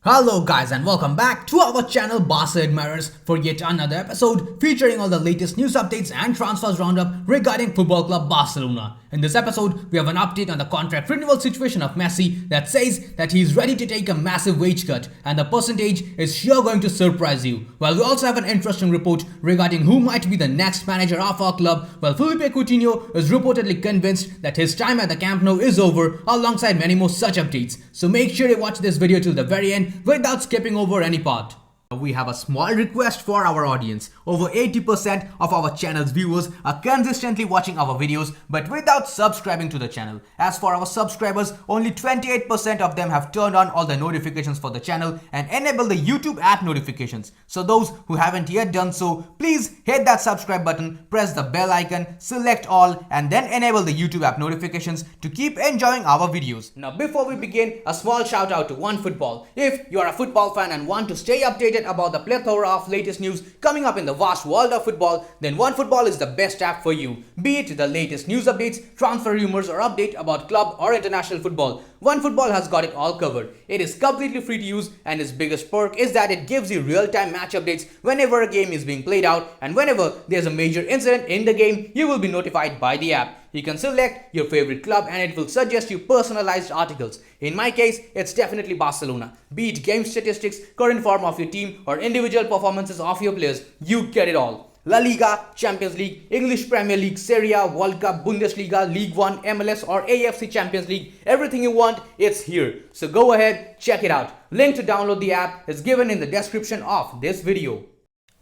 Hello guys and welcome back to our channel Barcaadmirers for yet another episode featuring all the latest news updates and transfers roundup regarding Football Club Barcelona. In this episode, we have an update on the contract renewal situation of Messi that says that he is ready to take a massive wage cut and the percentage is sure going to surprise you. While we also have an interesting report regarding who might be the next manager of our club, while Philippe Coutinho is reportedly convinced that his time at the Camp Nou is over, alongside many more such updates. So make sure you watch this video till the very end without skipping over any part. We have a small request for our audience. Over 80% of our channel's viewers are consistently watching our videos but without subscribing to the channel. As for our subscribers, only 28% of them have turned on all the notifications for the channel and enabled the YouTube app notifications. So those who haven't yet done so, please hit that subscribe button, press the bell icon, select all and then enable the YouTube app notifications to keep enjoying our videos. Now before we begin, a small shout out to OneFootball. If you are a football fan and want to stay updated about the plethora of latest news coming up in the vast world of football, then OneFootball is the best app for you. Be it the latest news updates, transfer rumors or update about club or international football, OneFootball has got it all covered. It is completely free to use and its biggest perk is that it gives you real-time match updates whenever a game is being played out, and whenever there's a major incident in the game, you will be notified by the app. You can select your favorite club and it will suggest you personalized articles. In my case, it's definitely Barcelona. Be it game statistics, current form of your team or individual performances of your players, you get it all. La Liga, Champions League, English Premier League, Serie A, World Cup, Bundesliga, League One, MLS or AFC Champions League, everything you want, it's here. So go ahead, check it out. Link to download the app is given in the description of this video.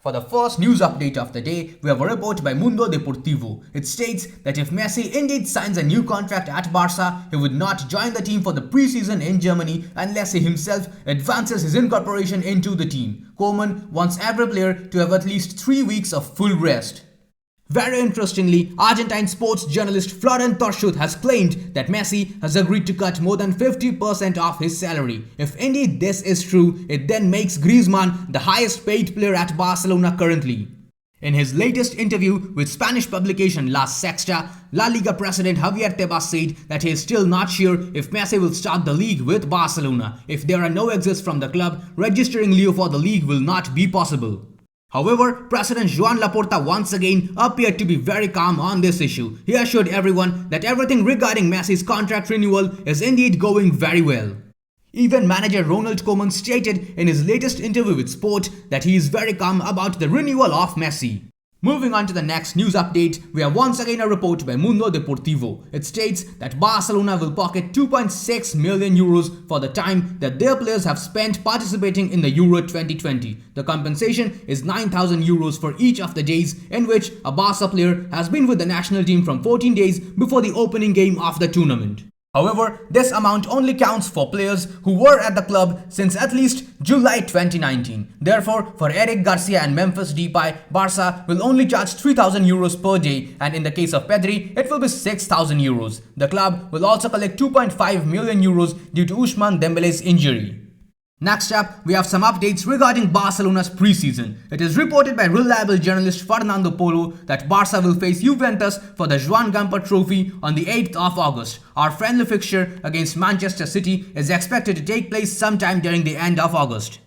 For the first news update of the day, we have a report by Mundo Deportivo. It states that if Messi indeed signs a new contract at Barca, he would not join the team for the preseason in Germany unless he himself advances his incorporation into the team. Koeman wants every player to have at least 3 weeks of full rest. Very interestingly, Argentine sports journalist Florent Torchut has claimed that Messi has agreed to cut more than 50% of his salary. If indeed this is true, it then makes Griezmann the highest paid player at Barcelona currently. In his latest interview with Spanish publication La Sexta, La Liga president Javier Tebas said that he is still not sure if Messi will start the league with Barcelona. If there are no exits from the club, registering Leo for the league will not be possible. However, President Joan Laporta once again appeared to be very calm on this issue. He assured everyone that everything regarding Messi's contract renewal is indeed going very well. Even manager Ronald Koeman stated in his latest interview with Sport that he is very calm about the renewal of Messi. Moving on to the next news update, we have once again a report by Mundo Deportivo. It states that Barcelona will pocket 2.6 million euros for the time that their players have spent participating in the Euro 2020. The compensation is 9,000 euros for each of the days in which a Barca player has been with the national team from 14 days before the opening game of the tournament. However, this amount only counts for players who were at the club since at least July 2019. Therefore, for Eric Garcia and Memphis Depay, Barca will only charge 3,000 euros per day, and in the case of Pedri, it will be 6,000 euros. The club will also collect 2.5 million euros due to Ousmane Dembele's injury. Next up, we have some updates regarding Barcelona's preseason. It is reported by reliable journalist Fernando Polo that Barca will face Juventus for the Joan Gamper Trophy on the 8th of August. Our friendly fixture against Manchester City is expected to take place sometime during the end of August.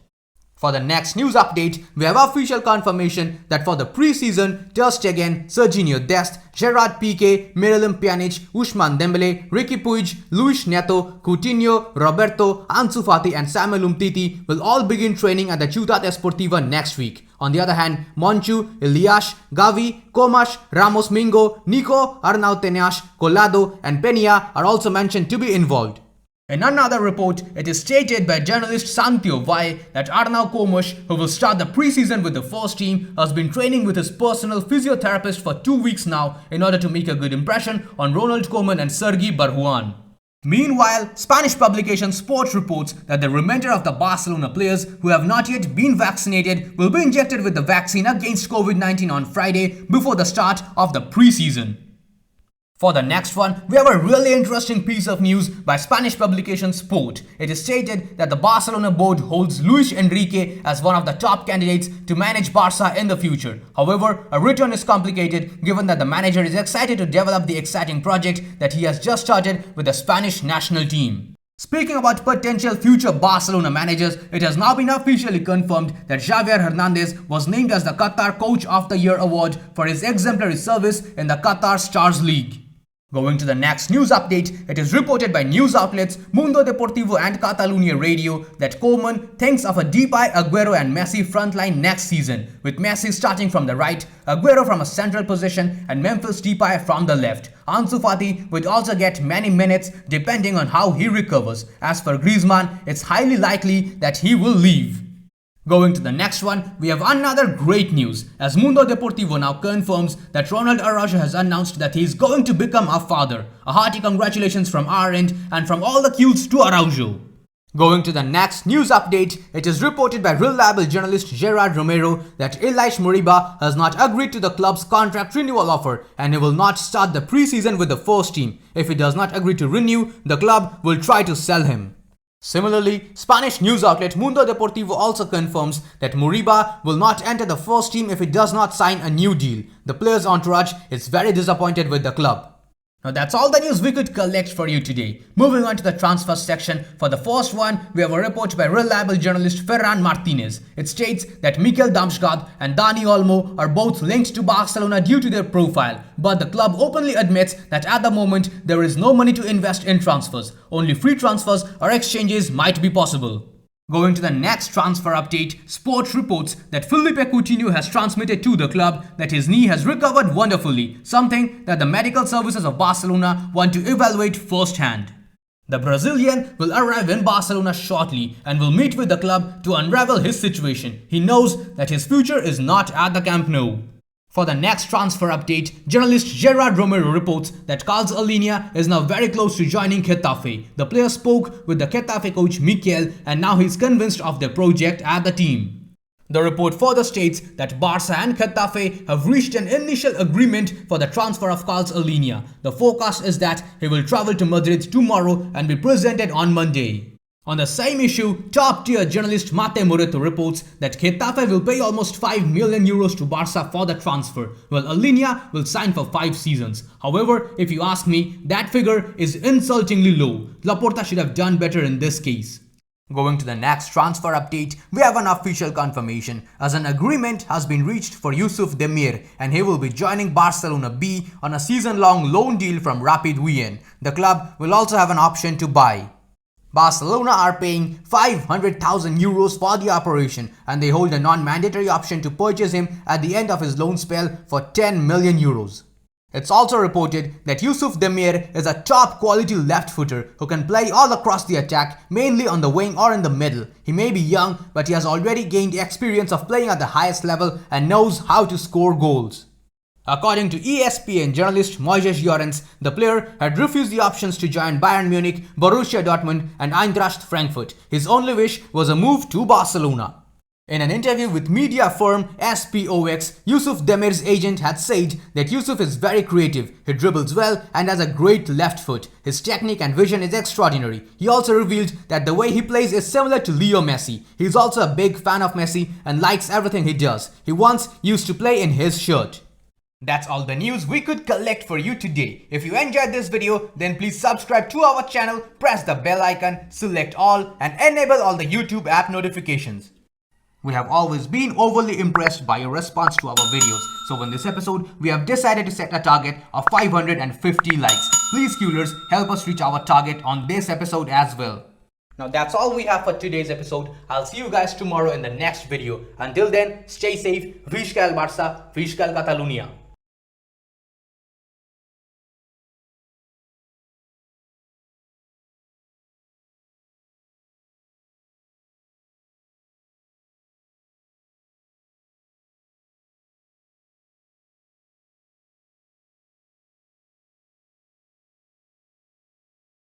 For the next news update, we have official confirmation that for the preseason, Ter Stegen, Sergi Dest, Gerard Piqué, Miralem Pjanic, Ousmane Dembele, Riqui Puig, Luis Neto, Coutinho, Roberto, Ansu Fati and Samuel Umtiti will all begin training at the Ciutat Esportiva next week. On the other hand, Monchu, Ilaix, Gavi, Comas, Ramos Mingo, Nico, Arnau Tenash, Collado and Peña are also mentioned to be involved. In another report, it is stated by journalist Santiago Vai that Arnau Comas, who will start the preseason with the first team, has been training with his personal physiotherapist for 2 weeks now in order to make a good impression on Ronald Koeman and Sergi Barjuan. Meanwhile, Spanish publication Sport reports that the remainder of the Barcelona players who have not yet been vaccinated will be injected with the vaccine against COVID-19 on Friday before the start of the preseason. For the next one, we have a really interesting piece of news by Spanish publication Sport. It is stated that the Barcelona board holds Luis Enrique as one of the top candidates to manage Barca in the future. However, a return is complicated given that the manager is excited to develop the exciting project that he has just started with the Spanish national team. Speaking about potential future Barcelona managers, it has now been officially confirmed that Javier Hernandez was named as the Qatar Coach of the Year award for his exemplary service in the Qatar Stars League. Going to the next news update, it is reported by news outlets Mundo Deportivo and Catalunya Radio that Koeman thinks of a Depay, Aguero and Messi frontline next season, with Messi starting from the right, Aguero from a central position and Memphis Depay from the left. Ansu Fati would also get many minutes depending on how he recovers. As for Griezmann, it's highly likely that he will leave. Going to the next one, we have another great news as Mundo Deportivo now confirms that Ronald has announced that he is going to become a father. A hearty congratulations from our end and from all the Qs to Araujo. Going to the next news update, it is reported by reliable journalist Gerard Romero that Ilaix Moriba has not agreed to the club's contract renewal offer and he will not start the preseason with the first team. If he does not agree to renew, the club will try to sell him. Similarly, Spanish news outlet Mundo Deportivo also confirms that Moriba will not enter the first team if he does not sign a new deal. The player's entourage is very disappointed with the club. Now that's all the news we could collect for you today. Moving on to the transfer section, for the first one, we have a report by reliable journalist Ferran Martinez. It states that Mikel Damsgaard and Dani Olmo are both linked to Barcelona due to their profile, but the club openly admits that at the moment there is no money to invest in transfers. Only free transfers or exchanges might be possible. Going to the next transfer update, Sport reports that Philippe Coutinho has transmitted to the club that his knee has recovered wonderfully, something that the medical services of Barcelona want to evaluate firsthand. The Brazilian will arrive in Barcelona shortly and will meet with the club to unravel his situation. He knows that his future is not at the Camp Nou. For the next transfer update, journalist Gerard Romero reports that Alena is now very close to joining Getafe. The player spoke with the Getafe coach Mikel and now he is convinced of their project at the team. The report further states that Barca and Getafe have reached an initial agreement for the transfer of Alena. The forecast is that he will travel to Madrid tomorrow and be presented on Monday. On the same issue, top-tier journalist Mate Moreto reports that Getafe will pay almost 5 million euros to Barca for the transfer, while Alena will sign for 5 seasons. However, if you ask me, that figure is insultingly low. Laporta should have done better in this case. Going to the next transfer update, we have an official confirmation as an agreement has been reached for Yousuf Demir and he will be joining Barcelona B on a season-long loan deal from Rapid Wien. The club will also have an option to buy. Barcelona are paying 500,000 euros for the operation and they hold a non-mandatory option to purchase him at the end of his loan spell for 10 million euros. It's also reported that Yousuf Demir is a top quality left footer who can play all across the attack, mainly on the wing or in the middle. He may be young, but he has already gained experience of playing at the highest level and knows how to score goals. According to ESPN journalist Moises Llorens, the player had refused the options to join Bayern Munich, Borussia Dortmund and Eintracht Frankfurt. His only wish was a move to Barcelona. In an interview with media firm SPOX, Yousuf Demir's agent had said that Yousuf is very creative, he dribbles well and has a great left foot. His technique and vision is extraordinary. He also revealed that the way he plays is similar to Leo Messi. He is also a big fan of Messi and likes everything he does. He once used to play in his shirt. That's all the news we could collect for you today. If you enjoyed this video, then please subscribe to our channel, press the bell icon, select all and enable all the YouTube app notifications. We have always been overly impressed by your response to our videos. So in this episode, we have decided to set a target of 550 likes. Please Qlers, help us reach our target on this episode as well. Now that's all we have for today's episode. I'll see you guys tomorrow in the next video. Until then, stay safe. Visca el Barça, Visca el Catalunya.